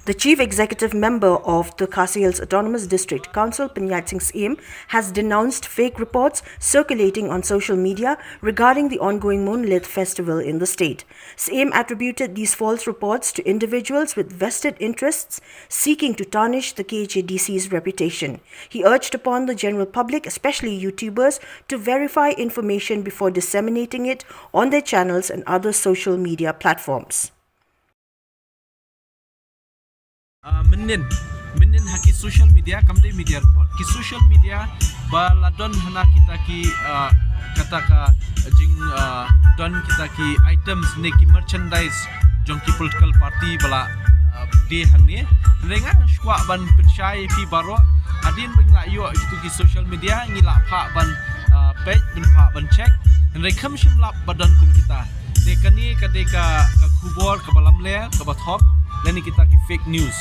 The Chief Executive Member of the Khasi Hills Autonomous District Council, Panchayat Singh Siem, has denounced fake reports circulating on social media regarding the ongoing Moonlit Festival in the state. Siem attributed these false reports to individuals with vested interests seeking to tarnish the KHADC's reputation. He urged upon the general public, especially YouTubers, to verify information before disseminating it on their channels and other social media platforms. Menin haki social media kamde media report ki social media baladon hana kita ki kata ka jing don kita ki items ne ki merchandise jong ki political party bala de hangni renga shwa ban pensyai pi baro adin bangla yo itu ki social media ngila pha ban page bin pha ban check rekam shimlap badan kum kita dekani kadeka ka khubor ka balam le ka bathop lani kita ki fake news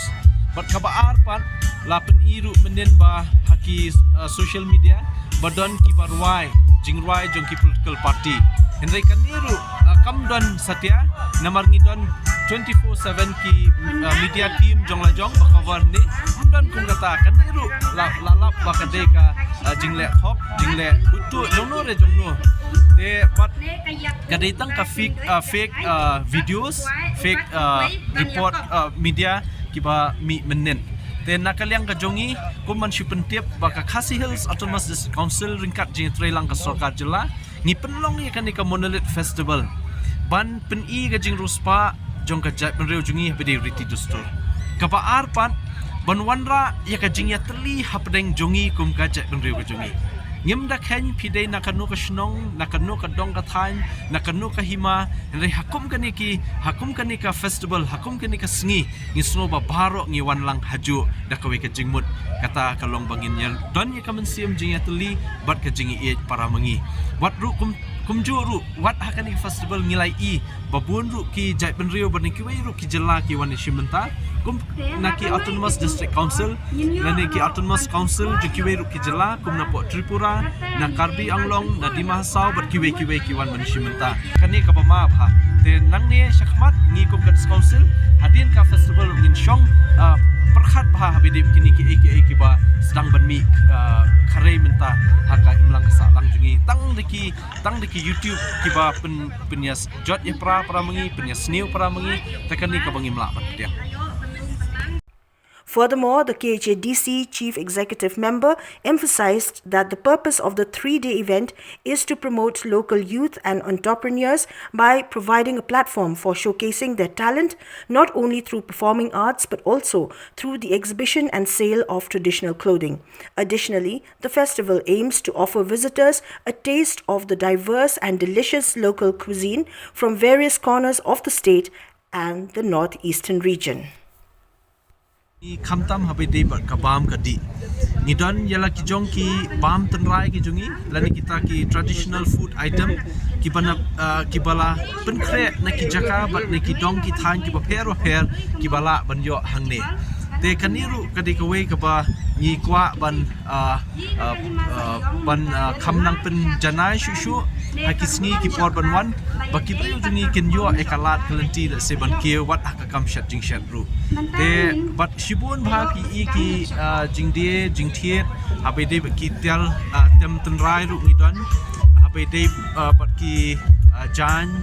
but kabar pan lapen iru menen ba haki social media badon ki barwai jingrai jong ki political party henry kaniru kam don satya namar ngidon 24/7 ki media team jong la jong ba cover ni don kum kata kaniru lalap ba kadeka jingle hok jingle butu jongno re jongno te but kadetang ka fake videos fake report media kiba mi menen te nakaliang ka jongi kuman shipentip baka Khasi Hills Autonomous District Council ringkat jing trelang ka sarkar jela ni penlong ni kan ka Moonlit Festival ban pen I ka jing ruspa jong ka jat penreu jongi bede riti dustur ka paar pan ban wanra ya ka jing ya teli hapdeng jongi kum ka jat penreu ka jongi ngem da khen pide nakanu ka shnong nakanu ka dong ka thain nakanu ka hima re hakum kani ka festival hakum kani ka sngi ngi sno ba baro ngi wanlang haju da ka we ka jingmut kata kalong bangin yan don ye kamen sim jing ya teli bat ka jingi e para mangi wat ru kum juru wat hakani festival ngilai I babun ru ki jai penrio ban ki we ru ki jela ki wan shimenta kum naki Autonomous District Council nani ki Autonomous Council ki we ru ki jela kum na po Tripura na Karbi Anglong na Dima Hasau bat ki we ki wan ban shimenta kani ka ba ma pha te nang ne shakmat ngi kum ka council hadin ka festival ngin shong perkhat bah habidip kini ki ba sedang banmi khare menta haka imlang sa lang jungi tang deki YouTube ki ba penyas jot ya pra mengi penyas new pra mengi tekani ka bangi mlak dia. Furthermore, the KHADC Chief Executive Member emphasized that the purpose of the 3-day event is to promote local youth and entrepreneurs by providing a platform for showcasing their talent, not only through performing arts but also through the exhibition and sale of traditional clothing. Additionally, the festival aims to offer visitors a taste of the diverse and delicious local cuisine from various corners of the state and the northeastern region. Kamtam habide bar kabam kadi nidon yala ki jong ki bam tenrai ki jongi lani kita ki traditional food item ki bana ki bala penkre na ki jaka bat na ki dong ki than ki ba her ki bala ban yo hangne te kaniru kadi ka we ka ba ni kwa ban khamnang pen janai shushu hakisni ki por ban wan baki brio juni ken yo ekalat kalanti da se ban ke wat akam shat jing shat ru te bat shibun bha ki jingde jingthiet habede ki tel tem tenrai ru ngidon habede bat ki jan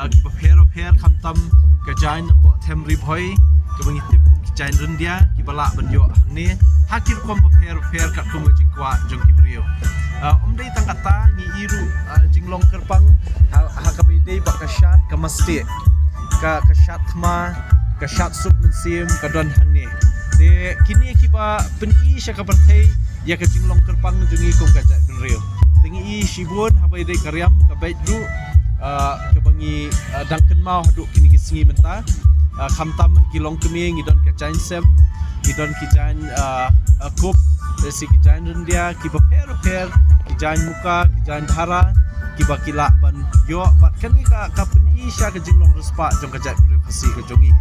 ki ba pher khamtam ka jan po them ri bhoi ke bangi tip ki jan rundia ki bala ban yo hangne hakir kom ba pher kat kum jing kwa jong ki brio dei tangkata ni iru jinglong kerpang hakabide bakashat kamaste ka kashat ma kashat sup mensim kadon hangne de kini kiba peni syaka partai ya ka jinglong kerpang jungi kong kajat benreo tingi I shibun habide karyam ka baitdu ka bangi dangken mau hadu kini kisingi menta khamtam kilong kemi ngidon ka jansem ngidon ki jan kop si ki jan rundia ki ba pher ki jan muka ki jan dhara ki ba kila ban yo bat kan ka pen I sya ka jinglong respa jong ka jat khasi ka jongi